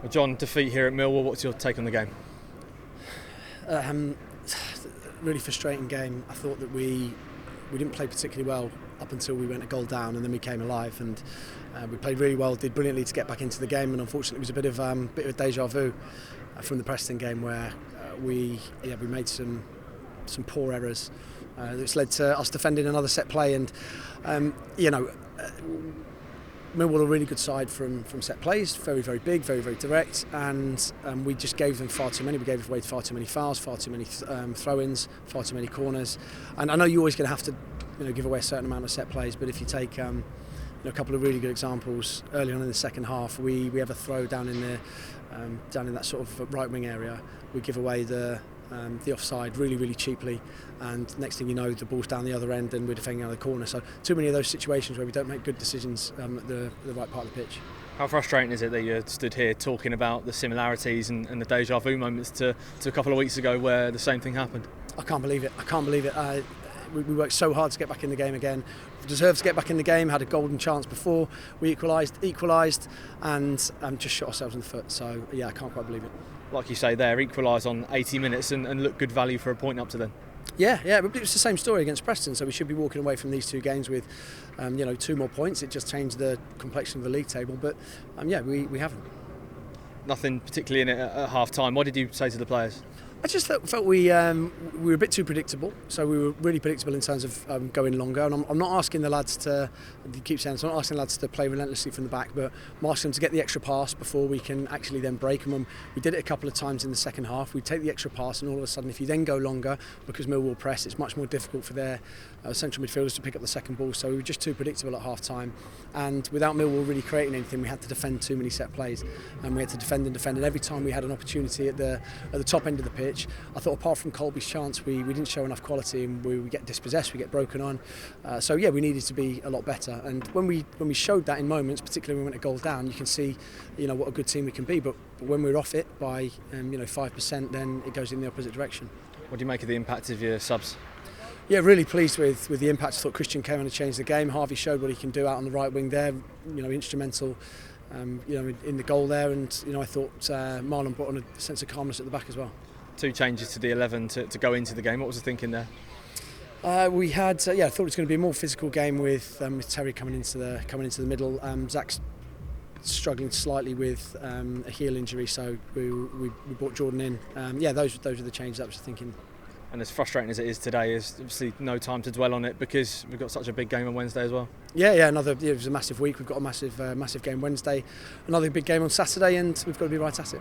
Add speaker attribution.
Speaker 1: Well, John, defeat here at Millwall, what's your take on the game?
Speaker 2: Really frustrating game. I thought that we didn't play particularly well up until we went a goal down, and then we came alive, and we played really well, did brilliantly to get back into the game, and unfortunately it was a bit of a deja vu from the Preston game where we made some poor errors that's led to us defending another set play, and Millwall are a really good side from set plays, very, very big, very, very direct, and we just gave them far too many. We gave away far too many fouls, far too many throw-ins, far too many corners. And I know you're always going to have to give away a certain amount of set plays, but if you take a couple of really good examples early on in the second half, we have a throw down in that sort of right wing area. We give away the offside really, really cheaply, and next thing you know, the ball's down the other end and we're defending out of the corner. So too many of those situations where we don't make good decisions at the right part of the pitch.
Speaker 1: How frustrating is it that you stood here talking about the similarities and the deja vu moments to a couple of weeks ago where the same thing happened?
Speaker 2: I can't believe it. We worked so hard to get back in the game again. We deserved to get back in the game, had a golden chance before. We equalised and just shot ourselves in the foot. So yeah, I can't quite believe it.
Speaker 1: Like you say there, equalise on 80 minutes and look good value for a point up to then.
Speaker 2: Yeah, but it was the same story against Preston, so we should be walking away from these two games with 2 more points. It just changed the complexion of the league table, but we haven't.
Speaker 1: Nothing particularly in it at half time. What did you say to the players?
Speaker 2: I just felt we were a bit too predictable. So we were really predictable in terms of going longer. And I'm not asking the lads to, you keep saying, so I'm not asking the lads to play relentlessly from the back, but I'm asking them to get the extra pass before we can actually then break. And when we did it a couple of times in the second half, we take the extra pass, and all of a sudden, if you then go longer, because Millwall press, it's much more difficult for their central midfielders to pick up the second ball. So we were just too predictable at half time. And without Millwall really creating anything, we had to defend too many set plays. And we had to defend. And every time we had an opportunity at the top end of the pitch, I thought apart from Colby's chance, we didn't show enough quality, and we get dispossessed, we get broken on. We needed to be a lot better. And when we showed that in moments, particularly when we went a goal down, you can see what a good team we can be. But when we're off it by 5%, then it goes in the opposite direction.
Speaker 1: What do you make of the impact of your subs?
Speaker 2: Yeah, really pleased with the impact. I thought Christian came on and changed the game. Harvey showed what he can do out on the right wing there. Instrumental. In the goal there, and I thought Marlon brought on a sense of calmness at the back as well. 2
Speaker 1: changes to the 11 to go into the game. What was the thinking there?
Speaker 2: We had, I thought it was going to be a more physical game with Terry coming into the middle. Zach's struggling slightly with a heel injury, so we brought Jordan in. Those are the changes that I was thinking.
Speaker 1: And as frustrating as it is today, there's obviously no time to dwell on it because we've got such a big game on Wednesday as well.
Speaker 2: It was a massive week. We've got a massive game Wednesday, another big game on Saturday, and we've got to be right at it.